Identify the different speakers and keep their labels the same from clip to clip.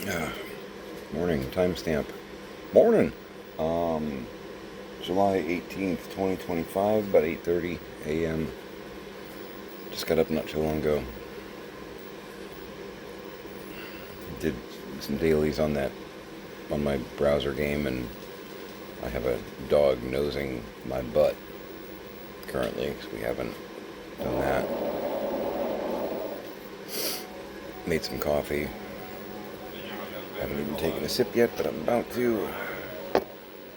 Speaker 1: Ah, morning, timestamp. Morning. Um, July 18th, 2025, about 8:30 a.m. Just got up not too long ago. Did some dailies on my browser game, and I have a dog nosing my butt currently because we haven't done that. Made some coffee. Haven't even taken a sip yet, but I'm about to.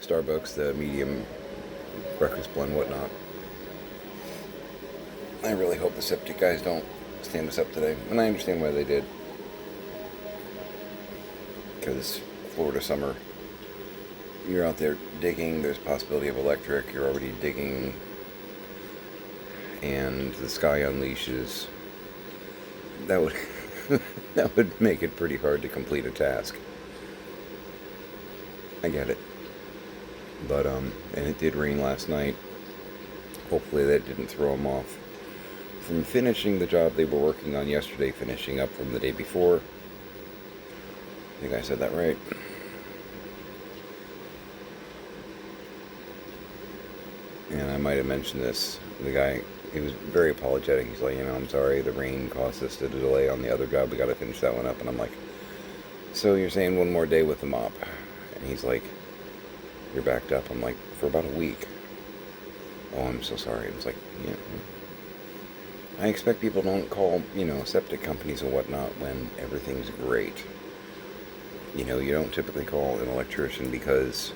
Speaker 1: Starbucks, the medium breakfast blend, whatnot. I really hope the septic guys don't stand us up today, and I understand why they did. Because Florida summer, you're out there digging, there's possibility of electric, you're already digging, and the sky unleashes. That would that would make it pretty hard to complete a task. I get it. But and it did rain last night. Hopefully that didn't throw them off from finishing the job they were working on yesterday, finishing up from the day before. I think I said that right. And I might have mentioned this. The guy, he was very apologetic. He's like, I'm sorry, the rain caused us to delay on the other job. We got to finish that one up. And I'm like, so you're saying one more day with the mop? And he's like, you're backed up. I'm like, for about a week. Oh, I'm so sorry. I was like, yeah. I expect people don't call, septic companies and whatnot when everything's great. You don't typically call an electrician because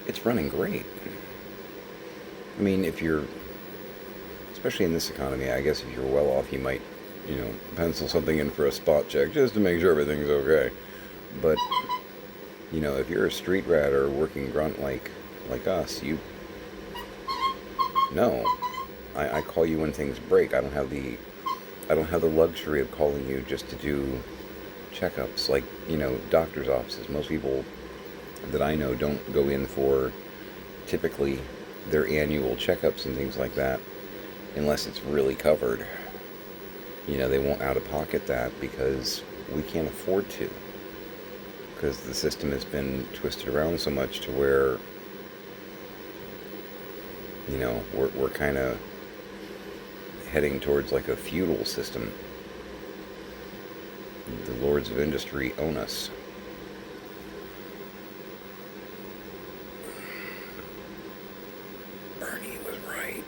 Speaker 1: it's running great. I mean, especially in this economy, I guess if you're well off, you might, pencil something in for a spot check just to make sure everything's okay. But, if you're a street rat or working grunt like us, no. I call you when things break. I don't have the luxury of calling you just to do checkups like, doctor's offices. Most people that I know don't go in for typically their annual checkups and things like that unless it's really covered. They won't out of pocket that because we can't afford to. Because the system has been twisted around so much to where, we're kind of heading towards like a feudal system. The lords of industry own us. Bernie was right.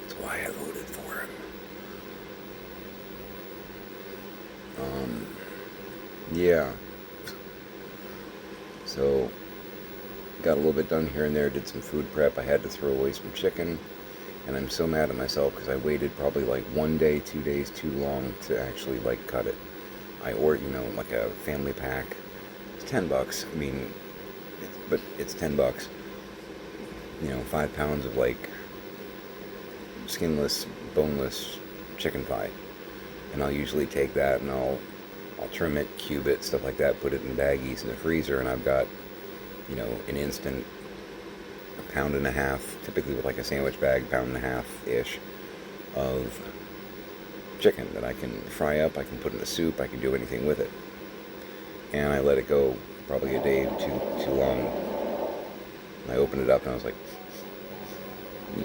Speaker 1: That's why I voted for him. Yeah. So, got a little bit done here and there, did some food prep. I had to throw away some chicken, and I'm so mad at myself because I waited probably like 1 day, 2 days too long to actually like cut it. I ordered, like a family pack. It's $10. I mean, but it's $10. 5 pounds of like skinless, boneless chicken thigh, and I'll usually take that and I'll trim it, cube it, stuff like that, put it in baggies in the freezer, and I've got, an instant pound and a half, typically with like a sandwich bag, pound and a half ish of chicken that I can fry up, I can put in a soup, I can do anything with it. And I let it go probably a day too long. And I opened it up and I was like,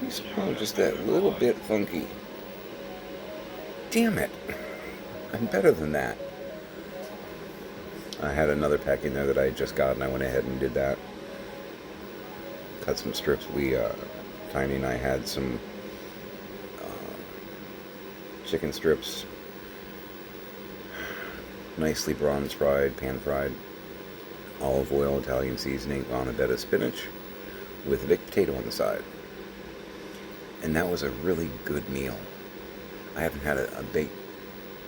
Speaker 1: you smell just that little bit funky. Damn it. I'm better than that. I had another pack in there that I had just got, and I went ahead and did that. Cut some strips. Tiny and I had some chicken strips, nicely bronze fried, pan fried, olive oil, Italian seasoning on a bed of spinach with a baked potato on the side. And that was a really good meal. I haven't had a baked.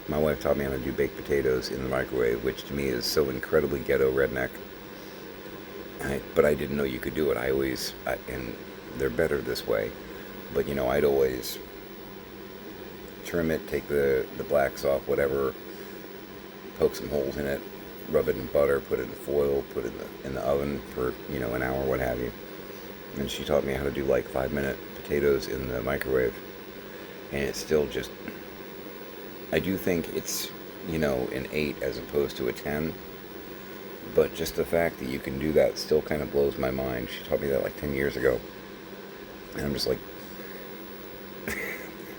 Speaker 1: My wife taught me how to do baked potatoes in the microwave, which to me is so incredibly ghetto redneck. But I didn't know you could do it. And they're better this way. But I'd always trim it, take the blacks off, whatever, poke some holes in it, rub it in butter, put it in foil, put it in the oven for an hour, what have you. And she taught me how to do like 5-minute potatoes in the microwave, and it's still just. I do think it's an 8 as opposed to a 10. But just the fact that you can do that still kind of blows my mind. She taught me that like 10 years ago. And I'm just like,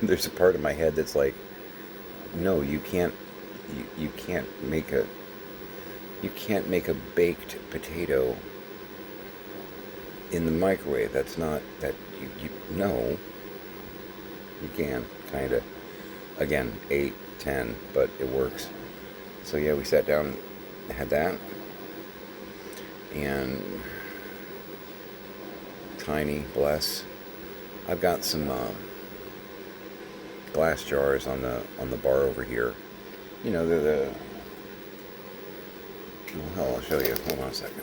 Speaker 1: there's a part of my head that's like, no, you can't make a baked potato in the microwave. That's not that you no. You can kind of, again, 8, 10, but it works. So yeah, we sat down, had that, and Tiny, bless. I've got some glass jars on the bar over here. They're the. Well, I'll show you. Hold on a second.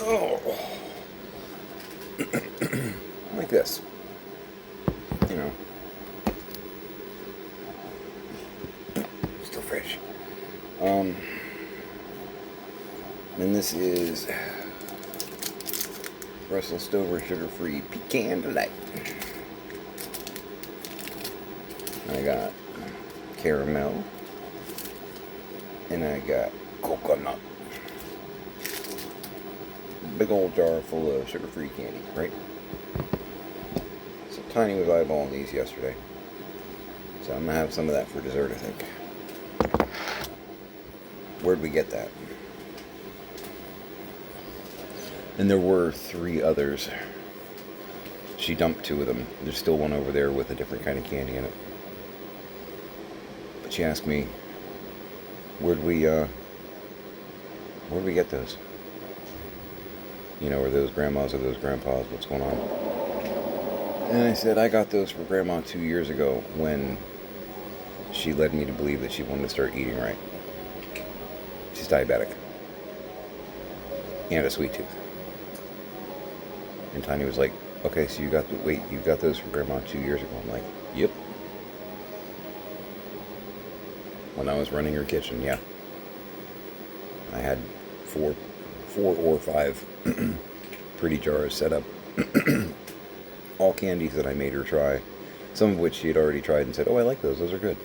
Speaker 1: Oh, like this. Still fresh. And this is Russell Stover sugar-free pecan delight. I got caramel, and I got coconut. Big old jar full of sugar-free candy, right? So Tiny was eyeballing these yesterday. So I'm gonna have some of that for dessert, I think. Where'd we get that? And there were 3 others. She dumped 2 of them. There's still one over there with a different kind of candy in it. But she asked me, where'd we get those? Are those grandmas or those grandpas? What's going on? And I said, I got those for Grandma 2 years ago when she led me to believe that she wanted to start eating right. She's diabetic. And a sweet tooth. And Tiny was like, okay, so you got those for Grandma 2 years ago. I'm like, yep. When I was running her kitchen, yeah. I had 4 or 5 pretty jars set up. All candies that I made her try. Some of which she had already tried and said, oh, I like those. Those are good.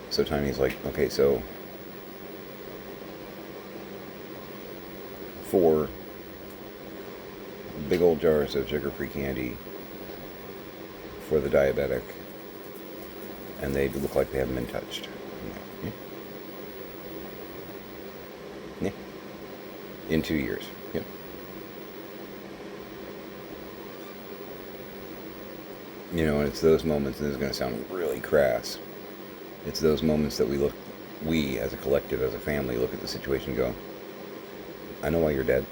Speaker 1: So Tiny's like, okay, so 4 big old jars of sugar-free candy for the diabetic, and they look like they haven't been touched. Yeah. In 2 years. Yep. And it's those moments, and this is going to sound really crass. It's those moments that we as a collective, as a family, look at the situation and go, I know why you're dead.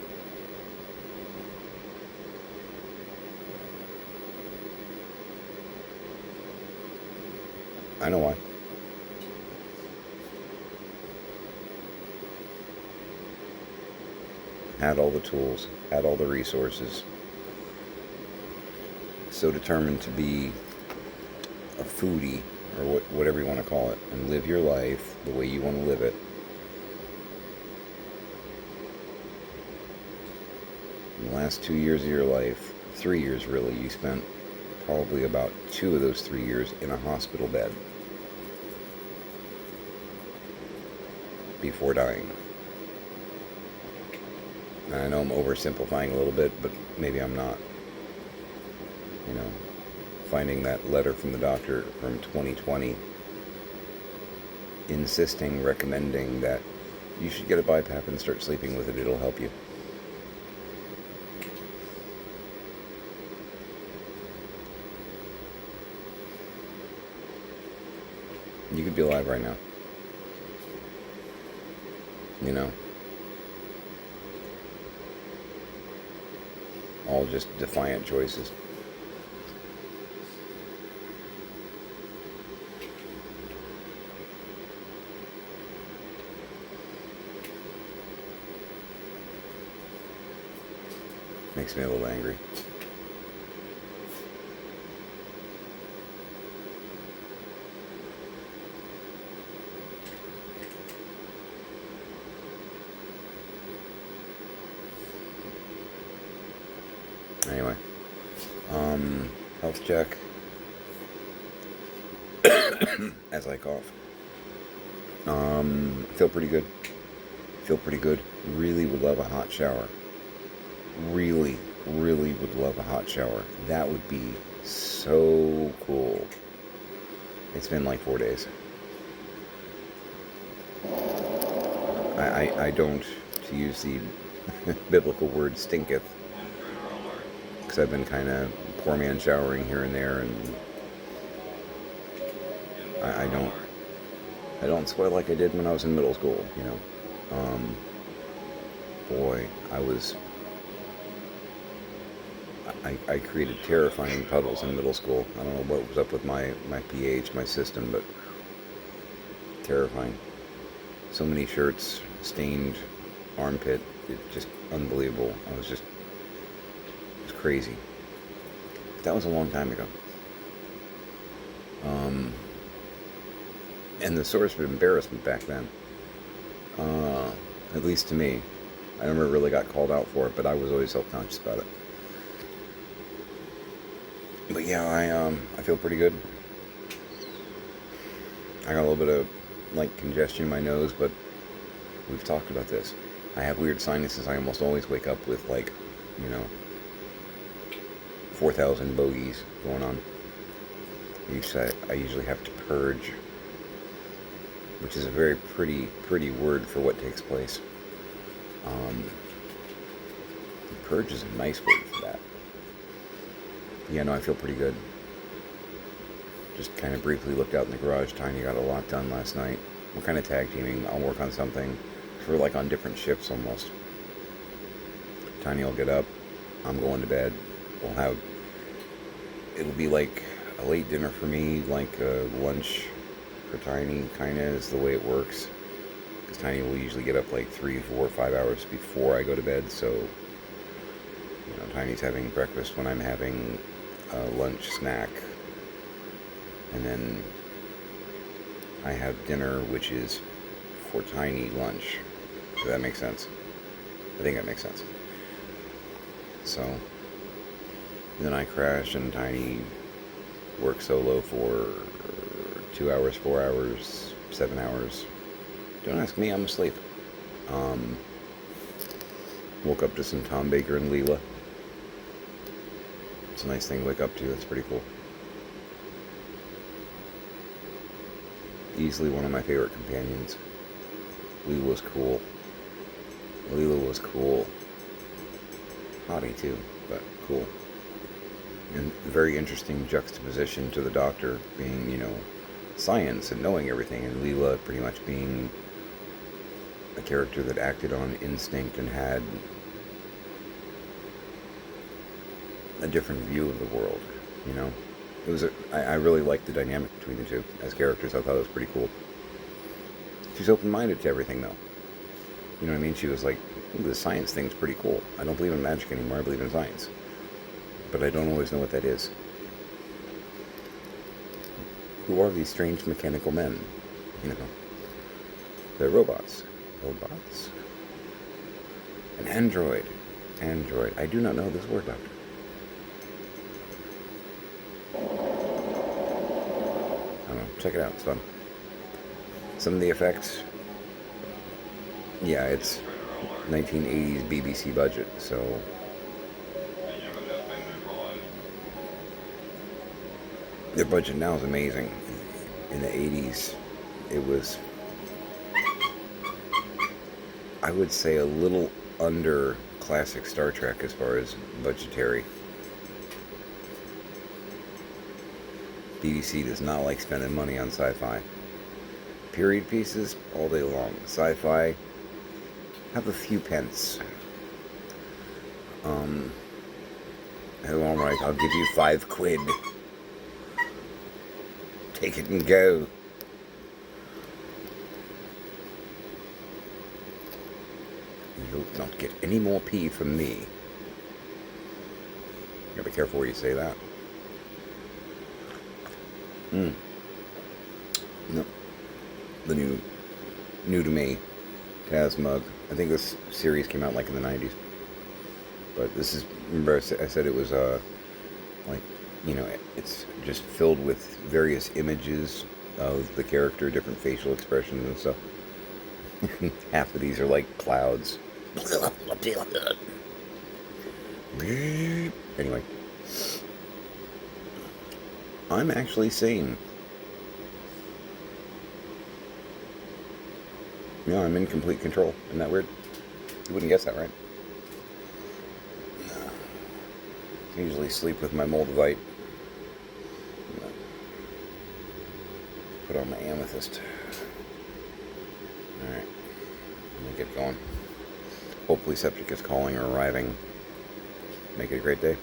Speaker 1: I know why. Had all the tools, had all the resources, so determined to be a foodie, or whatever you want to call it, and live your life the way you want to live it. In the last 2 years of your life, 3 years really, you spent probably about 2 of those 3 years in a hospital bed before dying. And I know I'm oversimplifying a little bit, but maybe I'm not. Finding that letter from the doctor from 2020 recommending that you should get a BiPAP and start sleeping with it. It'll help you. You could be alive right now. All just defiant choices. Makes me a little angry. Health check as I cough. Feel pretty good. Feel pretty good. Really would love a hot shower. Really, really would love a hot shower. That would be so cool. It's been like 4 days. I don't, to use the biblical word, stinketh, because I've been kind of poor man showering here and there, and I don't sweat like I did when I was in middle school, you know. Boy, I created terrifying puddles in middle school. I don't know what was up with my pH, my system, but terrifying. So many shirts, stained armpit, it's just unbelievable. It was crazy. But that was a long time ago. And the source of embarrassment back then, at least to me, I never really got called out for it, but I was always self-conscious about it. But yeah, I feel pretty good. I got a little bit of like congestion in my nose, but we've talked about this. I have weird sinuses. I almost always wake up with like, 4,000 bogeys going on. I usually have to purge, which is a very pretty word for what takes place. Purge is a nice word for that. Yeah, no, I feel pretty good. Just kind of briefly looked out in the garage. Tiny got a lot done last night. We're kind of tag teaming. I'll work on something. We're like on different shifts almost. Tiny will get up. I'm going to bed. It'll be like a late dinner for me, like a lunch for Tiny, kind of is the way it works. Because Tiny will usually get up like 3, 4, 5 hours before I go to bed, so Tiny's having breakfast when I'm having a lunch snack. And then I have dinner, which is for Tiny lunch. Does that make sense? I think that makes sense. So, and then I crash and Tiny works solo for 2 hours, 4 hours, 7 hours. Don't ask me, I'm asleep. Woke up to some Tom Baker and Leela. It's a nice thing to wake up to. It's pretty cool. Easily one of my favorite companions. Leela was cool. Hottie too, but cool. And very interesting juxtaposition to the Doctor being, science and knowing everything, and Leela pretty much being a character that acted on instinct and had a different view of the world, It was I really liked the dynamic between the two as characters. I thought it was pretty cool. She's open-minded to everything, though. You know what I mean? She was like, ooh, the science thing's pretty cool. I don't believe in magic anymore. I believe in science. But I don't always know what that is. Who are these strange mechanical men? They're robots. Robots? An android. Android. I do not know this word, Doctor. I don't know. Check it out. It's fun. Some of the effects. Yeah, it's 1980s BBC budget, so their budget now is amazing. In the 80s, it was, I would say, a little under classic Star Trek as far as budgetary. BBC does not like spending money on sci-fi. Period pieces, all day long. Sci-fi, have a few pence. All right, I'll give you 5 quid. Take it and go. You'll not get any more pee from me. You gotta be careful where you say that. No. The new to me Taz mug. I think this series came out like in the 90s. But this is, remember I said it was Like, it's just filled with various images of the character, different facial expressions and stuff. Half of these are like clouds. Anyway, I'm actually sane. I'm in complete control. Isn't that weird? You wouldn't guess that, right? I usually sleep with my Moldavite. Put on my amethyst. Alright. I'm gonna get going. Hopefully Septic is calling or arriving. Make it a great day.